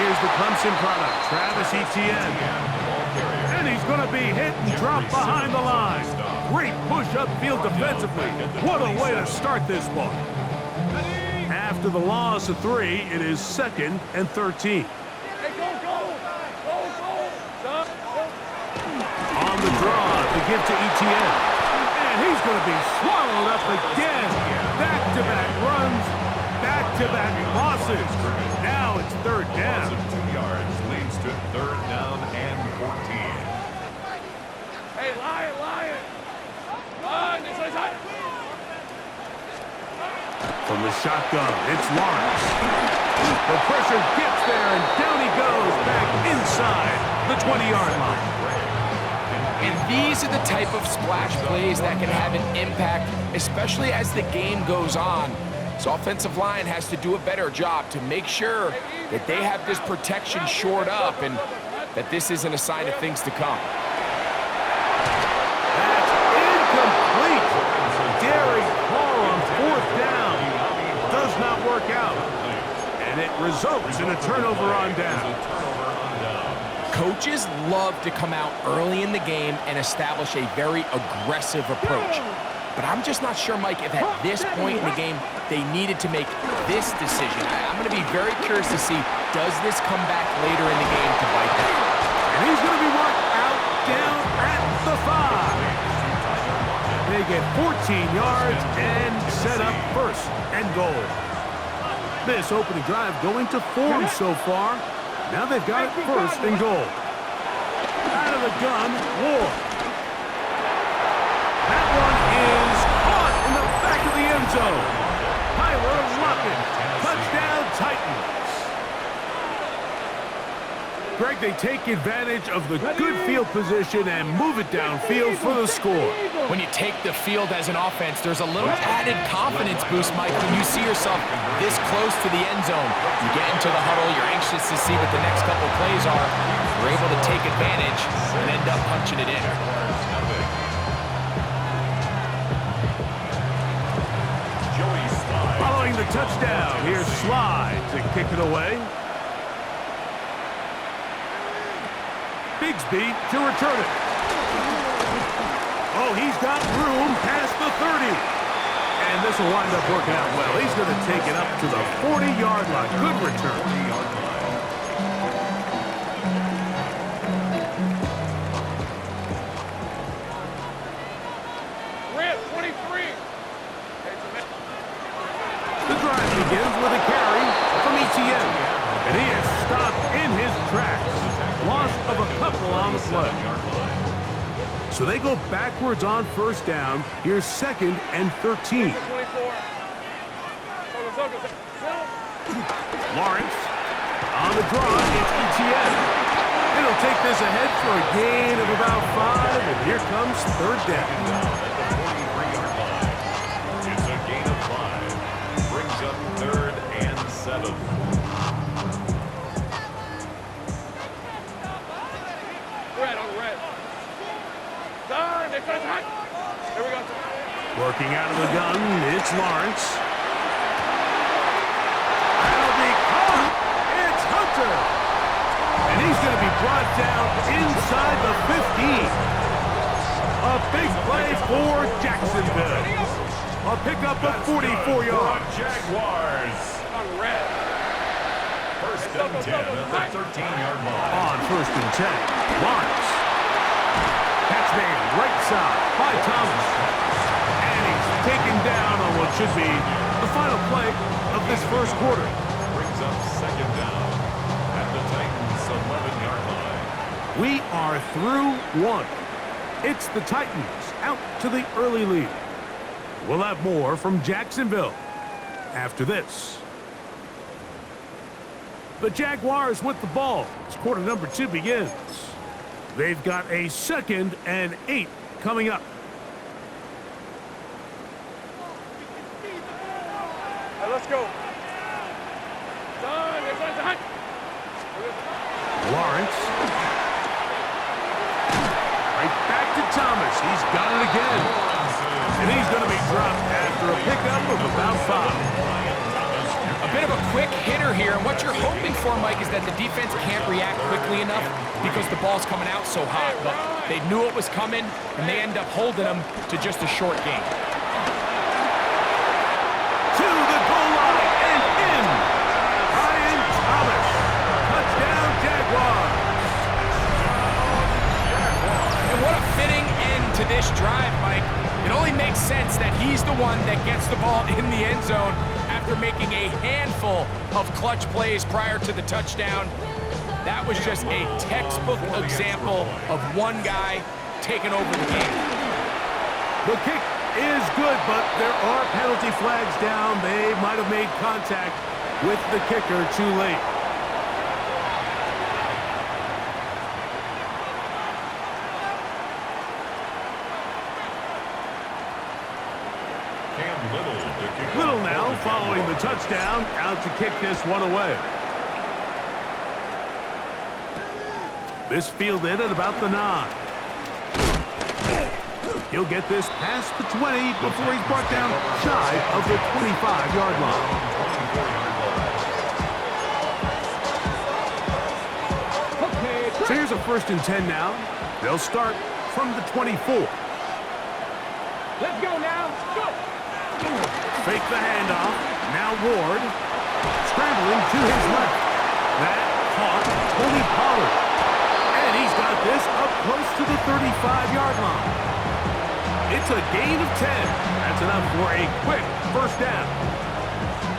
Here's the Clemson product, Travis Etienne. And he's going to be hit and dropped behind the line. Great push upfield defensively. What a way to start this one. After the loss of 3, it is 2nd and 13. On the draw, the give to Etienne. And he's going to be swallowed up again. Back-to-back runs, back-to-back losses. Now it's 3rd down. 2 yards leads to 3rd down and 14. Hey, Lion! From the shotgun, it's Lawrence. The pressure gets there, and down he goes back inside the 20-yard line. And these are the type of splash plays that can have an impact, especially as the game goes on. So offensive line has to do a better job to make sure that they have this protection shored up and that this isn't a sign of things to come. That's incomplete. Derek Carr on 4th down. Does not work out. And it results in a turnover on down. Coaches love to come out early in the game and establish a very aggressive approach. But I'm just not sure, Mike, if at this point in the game they needed to make this decision. I'm going to be very curious to see, does this come back later in the game to bite them? And he's going to be worked out down at the 5. They get 14 yards and set up 1st and goal. This opening drive going to form so far. Now they've got it 1st and goal. Out of the gun, Ward. That one is caught in the back of the end zone. Tyler Lockett, touchdown Titans. Greg, they take advantage of the good field position and move it downfield for the score. When you take the field as an offense, there's a little added confidence boost, Mike, when you see yourself this close to the end zone. You get into the huddle, you're anxious to see what the next couple plays are. You're able to take advantage and end up punching it in. Following the touchdown, here's Slide to kick it away. Bigsby to return it. Oh, he's got room past the 30. And this will wind up working out well. He's going to take it up to the 40-yard line. Good return. Red 23. The drive begins with a carry from Etienne. And he is stopped in his tracks. Loss of a couple on the play. So they go backwards on 1st down. Here's 2nd and 13. Lawrence on the draw. It's Etienne. It'll take this ahead for a gain of about 5. And here comes 3rd down. It's a gain of 5. Brings up 3rd and 7. Here we go. Working out of the gun, it's Lawrence. That'll be caught. It's Hunter. And he's going to be brought down inside the 15. A big play for Jacksonville. A pickup of 44 yards. Jaguars. On red. 1st and 10 at the 13-yard line. On 1st and 10, Lawrence. Catch made right side by Thomas. And he's taken down on what should be the final play of this 1st quarter. Brings up 2nd down at the Titans' 11-yard line. We are through 1. It's the Titans out to the early lead. We'll have more from Jacksonville after this. The Jaguars with the ball as quarter number 2 begins. They've got a 2nd and 8 coming up. Hey, let's go. Lawrence. Right back to Thomas. He's got it again. And he's going to be dropped after a pickup of about 5. A bit of a quick hitter here, and what you're hoping for, Mike, is that the defense can't react quickly enough because the ball's coming out so hot. But they knew it was coming, and they end up holding them to just a short game. To the goal line and in. Ryan Thomas. Touchdown, Jaguars. And what a fitting end to this drive, Mike. It only makes sense that he's the one that gets the ball in the end zone after making a handful of clutch plays prior to the touchdown. That was just a textbook example of one guy taking over the game. The kick is good, but there are penalty flags down. They might have made contact with the kicker too late. Little now following the touchdown, out to kick this one away. This fielded at about the 9. He'll get this past the 20 before he's brought down shy of the 25-yard line. So here's a 1st and 10 now. They'll start from the 24. Let's go now. Go. Fake the handoff. Now Ward. Scrambling to his left. That caught Tony Pollard. And he's got this up close to the 35-yard line. It's a gain of 10. That's enough for a quick 1st down.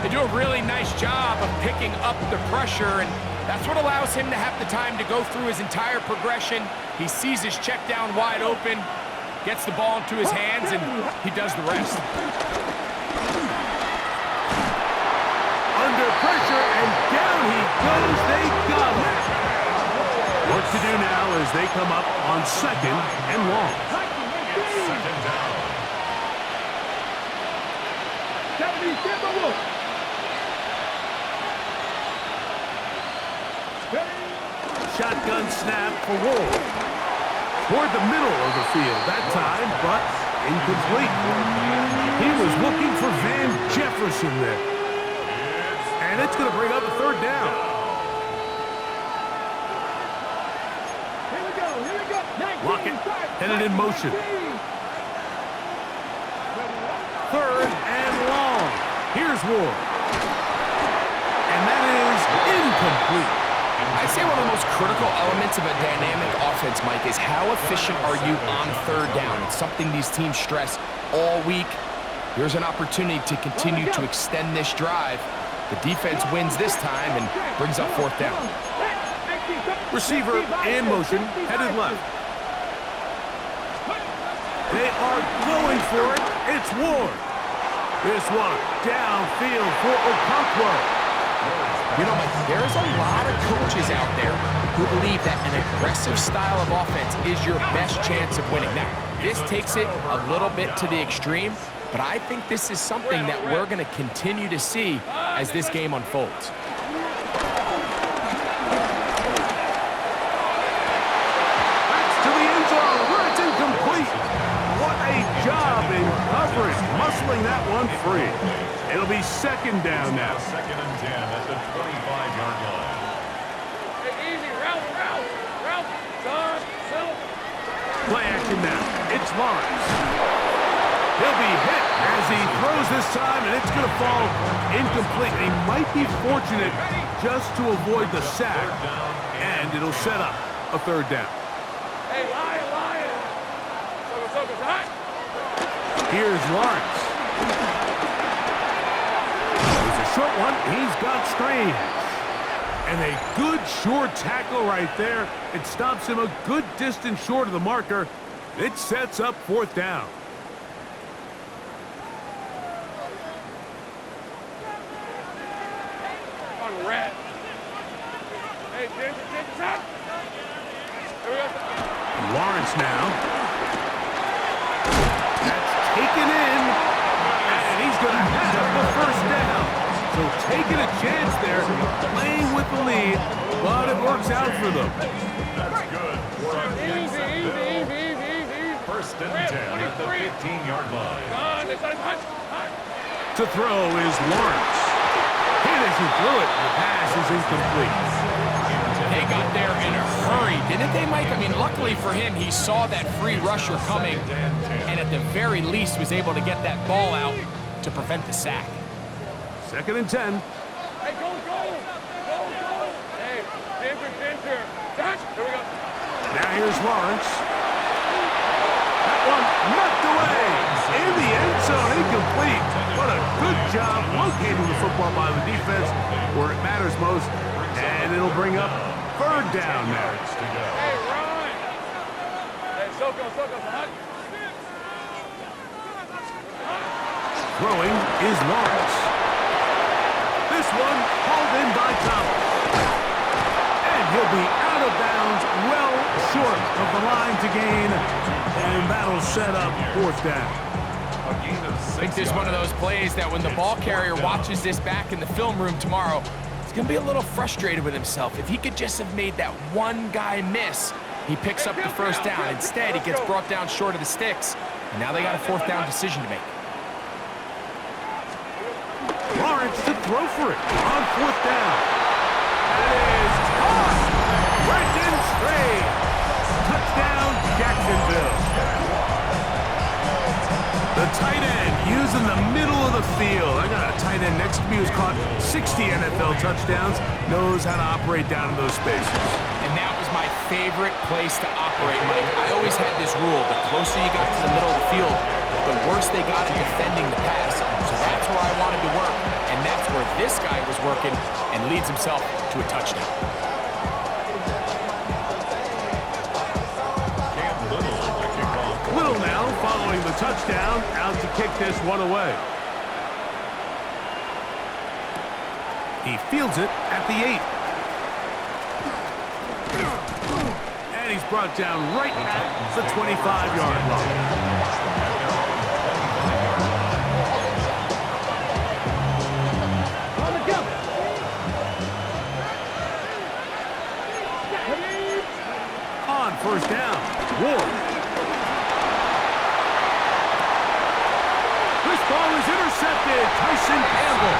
They do a really nice job of picking up the pressure, and that's what allows him to have the time to go through his entire progression. He sees his check down wide open, gets the ball into his hands, and he does the rest. Under pressure, and down he goes. They got him. What to do now as they come up on 2nd and long. Shotgun snap for Ward. Toward the middle of the field that time, but incomplete. He was looking for Van Jefferson there. And it's going to bring up a 3rd down. Here we go. Lockett headed in motion. 3rd and long. Here's Ward. And that is incomplete. I'd say one of the most critical elements of a dynamic offense, Mike, is how efficient are you on 3rd down? It's something these teams stress all week. Here's an opportunity to continue to extend this drive. The defense wins this time and brings up 4th down. Receiver in motion, headed left. They are going for it. It's Ward. This one downfield for Okonkwo. You know, Mike, there's a lot of coaches out there who believe that an aggressive style of offense is your best chance of winning. Now, this takes it a little bit to the extreme, but I think this is something that we're going to continue to see as this game unfolds. That's to the end zone where it's incomplete. What a job in coverage, muscling that one free. It'll be 2nd down now. 2nd and 10 at the 25-yard line. Hey, easy. Route. Son. Play action now. It's Lawrence. He'll be hit as he throws this time, and it's going to fall incomplete. He might be fortunate just to avoid the sack, and it'll set up a 3rd down. Hey, Lion. Focus. Hot. Here's Lawrence. It's a short one. He's got Strange. And a good short tackle right there. It stops him a good distance short of the marker. It sets up 4th down. On red. Hey, James, up. Here we go. Lawrence now. That's taken in. And he's going to have the 1st down. So taking a chance there, playing with the lead, but it works out for them. That's good. Easy. 1st and 10 at the 15-yard line. Hot. To throw is Lawrence. Hit as he threw it, the pass is incomplete. They got there in a hurry, didn't they, Mike? I mean, luckily for him, he saw that free rusher coming, and at the very least was able to get that ball out to prevent the sack. 2nd and 10. Hey, go! Hey, Ginger. Touch. Here we go. Now here's Lawrence. That one knocked away. In the end zone, incomplete. What a good job locating the football by the defense where it matters most. And it'll bring up 3rd down now. Hey, Ron. Hey, Soko. Hut. Throwing is Lawrence. This one hauled in by Thomas. And he'll be out of bounds, well short of the line to gain. And that'll set up 4th down. I think this is one of those plays that when the ball carrier watches this back in the film room tomorrow, he's going to be a little frustrated with himself. If he could just have made that one guy miss, he picks up the 1st down. Instead, he gets brought down short of the sticks, and now they got a 4th down decision to make. Lawrence to throw for it on 4th down. That is caught. Brendan Strain. Touchdown, Jacksonville. The tight end using the middle of the field. I got a tight end next to me who's caught 60 NFL touchdowns, knows how to operate down in those spaces. And that was my favorite place to operate, Mike. I always had this rule. The closer you got to the middle of the field, the worse they got at defending the pass. So that's where I wanted to work, and that's where this guy was working and leads himself to a touchdown. Little now following the touchdown, out to kick this one away. He fields it at the 8. And he's brought down right at the 25-yard line. On 1st down, Ward. This ball is intercepted. Tyson Campbell.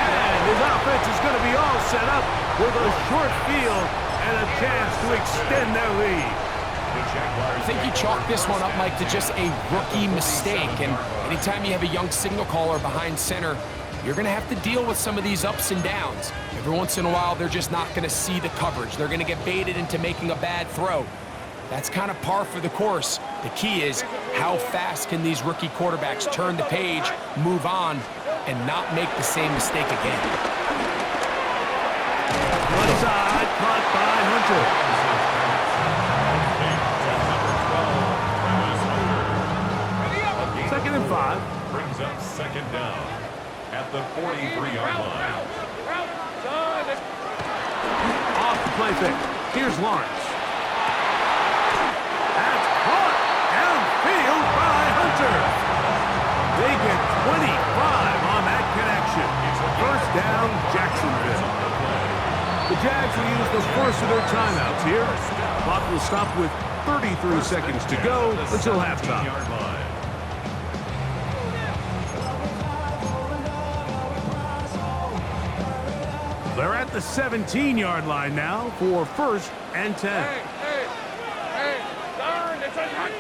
And his offense is going to be all set up with a short field and a chance to extend their lead. I think you chalk this one up, Mike, to just a rookie mistake. And anytime you have a young signal caller behind center, you're going to have to deal with some of these ups and downs. Every once in a while, they're just not going to see the coverage. They're going to get baited into making a bad throw. That's kind of par for the course. The key is how fast can these rookie quarterbacks turn the page, move on, and not make the same mistake again. One side, caught by Hunter. 2nd and 5. Brings up 2nd down at the 43-yard line. Off the play fake. Here's Lawrence. That's caught downfield by Hunter. They get 25 on that connection. 1st down, Jacksonville. The Jags will use the first of their timeouts here. Clock will stop with 33 seconds to go until halftime. They're at the 17-yard line now for 1st and 10. Hey, darn, it's a hut.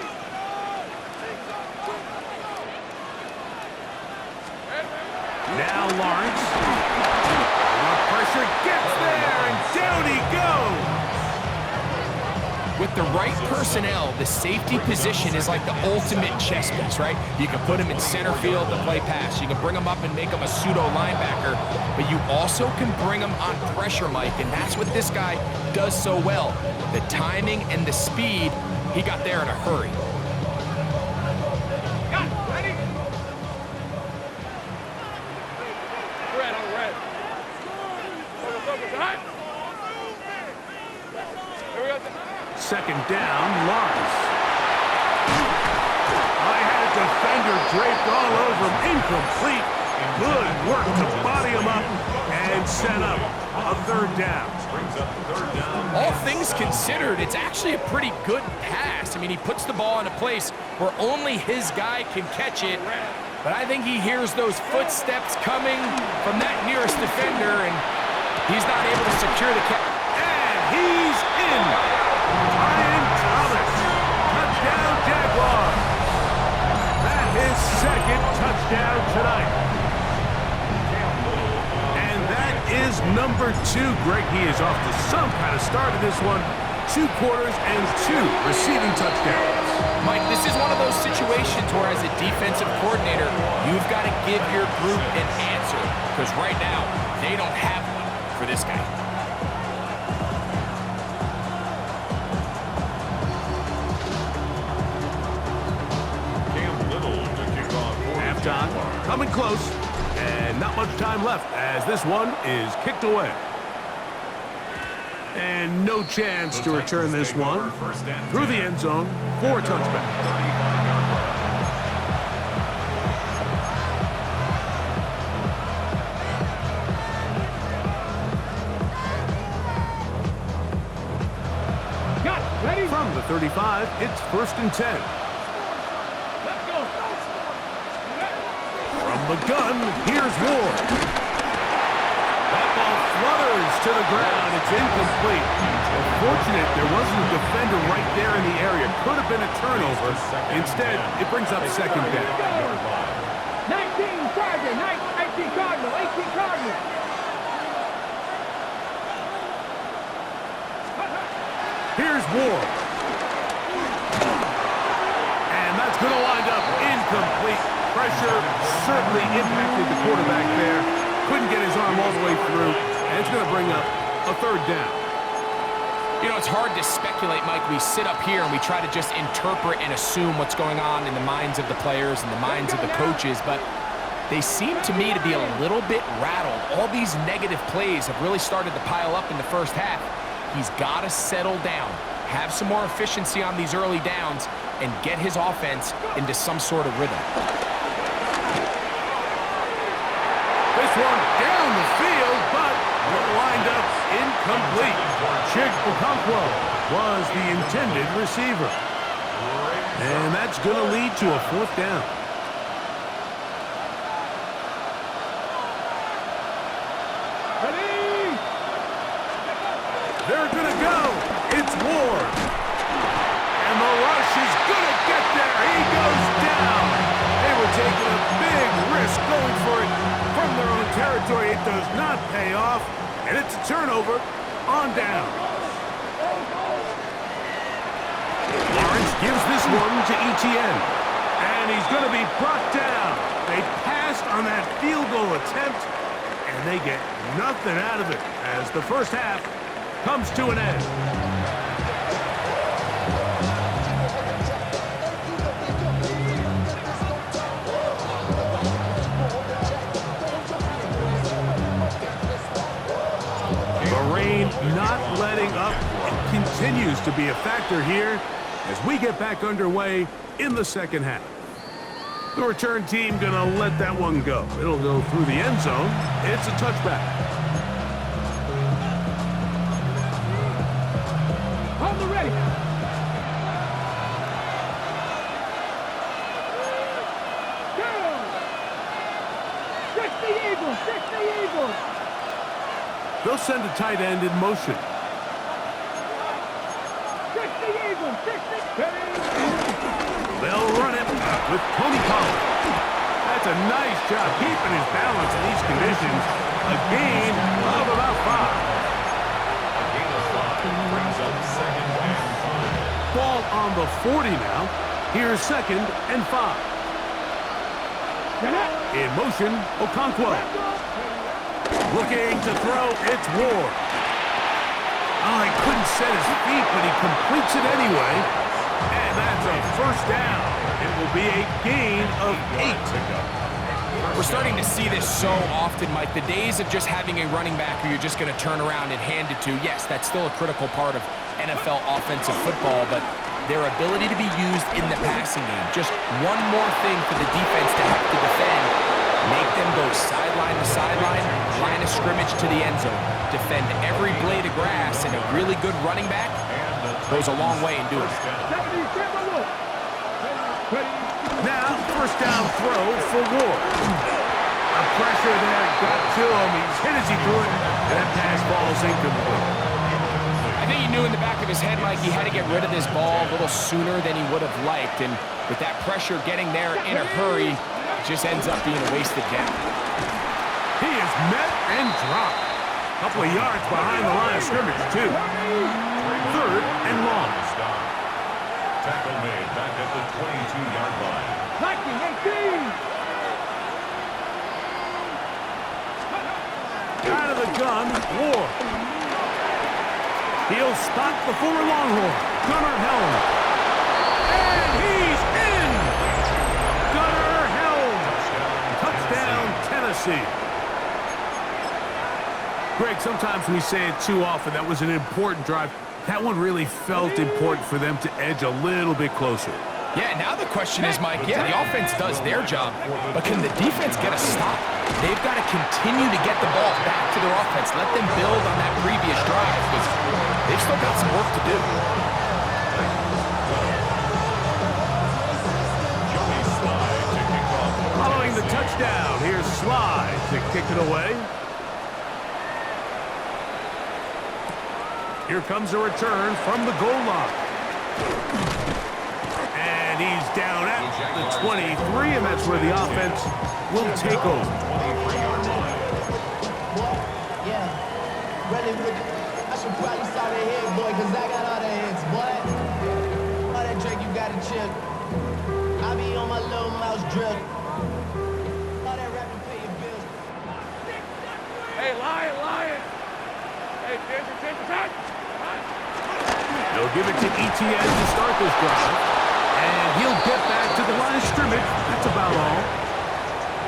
Now Lawrence. Pressure gets there, and down he goes. With the right personnel, the safety position is like the ultimate chess piece, right? You can put him in center field to play pass. You can bring him up and make him a pseudo linebacker, but you also can bring him on pressure, Mike, and that's what this guy does so well. The timing and the speed, he got there in a hurry. Ready? Red on red. Focus, hut. Here we go. 2nd down, Lawrence. I had a defender draped all over him. Incomplete. Good work to body him up and set up a 3rd down. All things considered, it's actually a pretty good pass. I mean, he puts the ball in a place where only his guy can catch it, But I think he hears those footsteps coming from that nearest defender, and he's not able to secure the catch. And he's in. Brian Thomas. Touchdown, Jaguars. That is second touchdown tonight. And that is number 2. Greg, he is off to some kind of start in this one. 2 quarters and 2 receiving touchdowns. Mike, this is one of those situations where as a defensive coordinator, you've got to give your group an answer. Because right now, they don't have one for this guy. Cam Little to kick off. Halftime, coming close, and not much time left as this one is kicked away. And no chance to return this one through the end zone for a touchback. Ready? From the 35, it's 1st and 10. Let's go. From the gun, here's Ward. That ball flutters to the ground. It's incomplete. Unfortunate, there wasn't a defender right there in the area. Could have been a turnover. Instead, it brings up second down. 19 Charger, 19 Cardinal, 18 Cardinal. Here's Ward. And that's going to wind up incomplete. Pressure certainly impacted the quarterback there. Couldn't get his arm all the way through. And it's going to bring up a 3rd down. You know, it's hard to speculate, Mike. We sit up here and we try to just interpret and assume what's going on in the minds of the players and the minds of the coaches, but they seem to me to be a little bit rattled. All these negative plays have really started to pile up in the first half. He's got to settle down, have some more efficiency on these early downs, and get his offense into some sort of rhythm. This one down the field, but will wind up incomplete. Chig Okonkwo was the intended receiver. And that's going to lead to a 4th down. Ready? They're going to go. It's Ward. And the rush is going to get there. He goes down. They were taking a big risk going for it from their own territory. It does not pay off. And it's a turnover on down. Lawrence gives this one to Etienne. And he's going to be brought down. They passed on that field goal attempt. And they get nothing out of it as the first half comes to an end. The rain not letting up. It continues to be a factor here as we get back underway in the second half. The return team gonna let that one go. It'll go through the end zone. It's a touchback. On the ready. Go. 60 Eagles, 60 Eagles. They'll send a tight end in motion. 60 Eagles, 60. They'll run it with Tony Pollard. That's a nice job keeping his balance in these conditions. A gain of about 5. A gain of 5 brings up 2nd and 5. Ball on the 40 now. Here's 2nd and 5. In motion, Okonkwo. Looking to throw, it's Ward. Oh, he couldn't set his feet, but he completes it anyway. And that's a 1st down. It will be a gain of 8. We're starting to see this so often, Mike. The days of just having a running back who you're just going to turn around and hand it to, yes, that's still a critical part of NFL offensive football, but their ability to be used in the passing game, just one more thing for the defense to have to defend, make them go sideline to sideline, line of scrimmage to the end zone, defend every blade of grass, and a really good running back goes a long way in doing it. Now, first down throw for Ward. The pressure there got to him. He's hit as he threw it, and that pass falls incomplete. I think he knew in the back of his head, Mike, he had to get rid of this ball a little sooner than he would have liked. And with that pressure getting there in a hurry, it just ends up being a wasted down. He is met and dropped. A couple of yards behind the line of scrimmage, too. 3rd and long. Tackle made back at the 22-yard line. 18. Out of the gun, Ward. He'll spot the former Longhorn, Gunnar Helm. And he's in! Gunnar Helm. Touchdown, Tennessee. Greg, sometimes we say it too often. That was an important drive. That one really felt important for them to edge a little bit closer. Yeah, now the question is, Mike, yeah, the offense does their job, but can the defense get a stop? They've got to continue to get the ball back to their offense. Let them build on that previous drive, because they've still got some work to do. Following the touchdown, here's Slide to kick it away. Here comes a return from the goal line. And he's down at the 23, and that's where the offense will take over. Yeah, ready with it. I should probably start a hit, boy, because I got all the hits, boy. All that Drake, you got a chip. I be on my little mouse drip. All that rapping, pay your bills. Hey, Lion. Hey, Ginger. They'll give it to Etienne to start this drive. And he'll get back to the line of scrimmage. That's about all.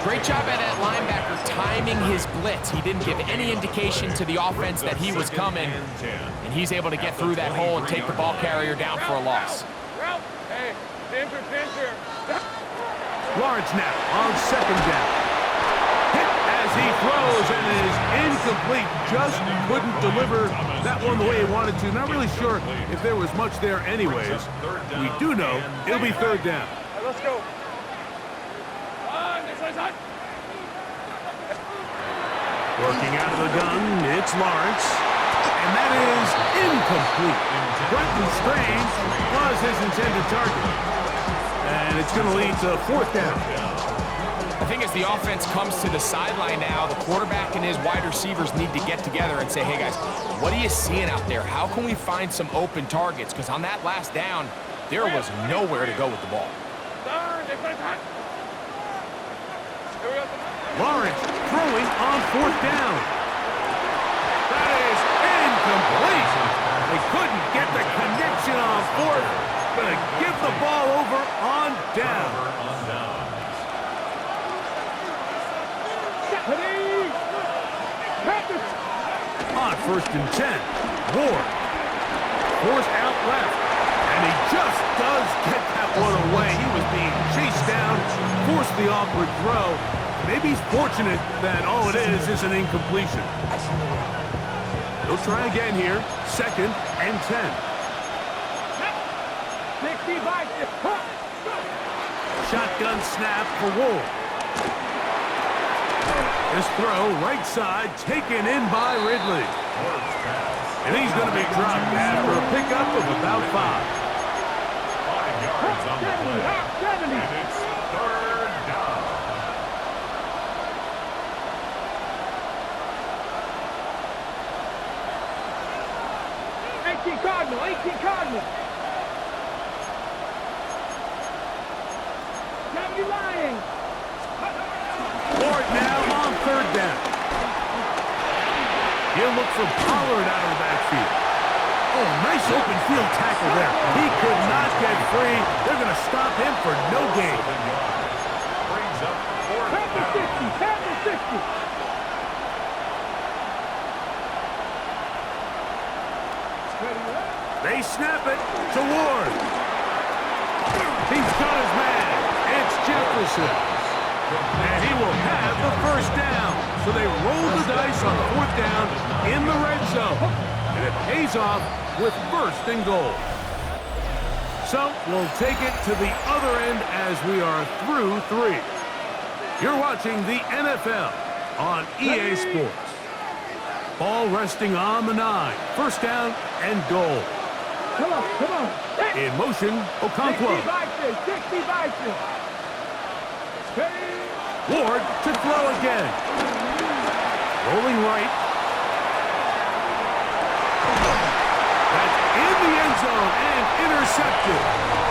Great job at that linebacker timing his blitz. He didn't give any indication to the offense that he was coming. And he's able to get through that hole and take the ball carrier down for a loss. Hey, Ginger. Lawrence now on 2nd down. Hit as he throws, and it is incomplete. Just couldn't deliver that one the way he wanted to. Not really sure if there was much there anyways. We do know it'll be 3rd down. Right, let's go. Working out of the gun, it's Lawrence. And that is incomplete. Brenton Strange was his intended target. And it's going to lead to 4th down. I think as the offense comes to the sideline now, the quarterback and his wide receivers need to get together and say, hey guys, what are you seeing out there? How can we find some open targets? Because on that last down, there was nowhere to go with the ball. Lawrence throwing on 4th down. That is incomplete. They couldn't get the connection on 4th. Gonna give the ball over on down. On 1st and 10, Ward forced out left, and he just does get that one away. He was being chased down, forced the awkward throw. Maybe he's fortunate that all it is an incompletion. He'll try again here, 2nd and 10. Shotgun snap for Ward. This throw, right side, taken in by Ridley. And he's going to be dropped after a pickup of about 5. 5 yards on the play. And it's 3rd down. Cardinal. Now lying. Ward now on 3rd down. He'll look for Pollard out of the backfield. Oh, nice open field tackle there. He could not get free. They're going to stop him for no gain. Brings up 4th down. Panther 60. They snap it to Ward. He's got his man. It's Jefferson. And he will have the 1st down. So they roll the dice on 4th down in the red zone. And it pays off with 1st and goal. So we'll take it to the other end as we are through 3. You're watching the NFL on EA Sports. Ball resting on the 9. First down and goal. Come on. In motion, Okonkwo. 60 Bison. Ward to throw again. Rolling right. That's in the end zone and intercepted.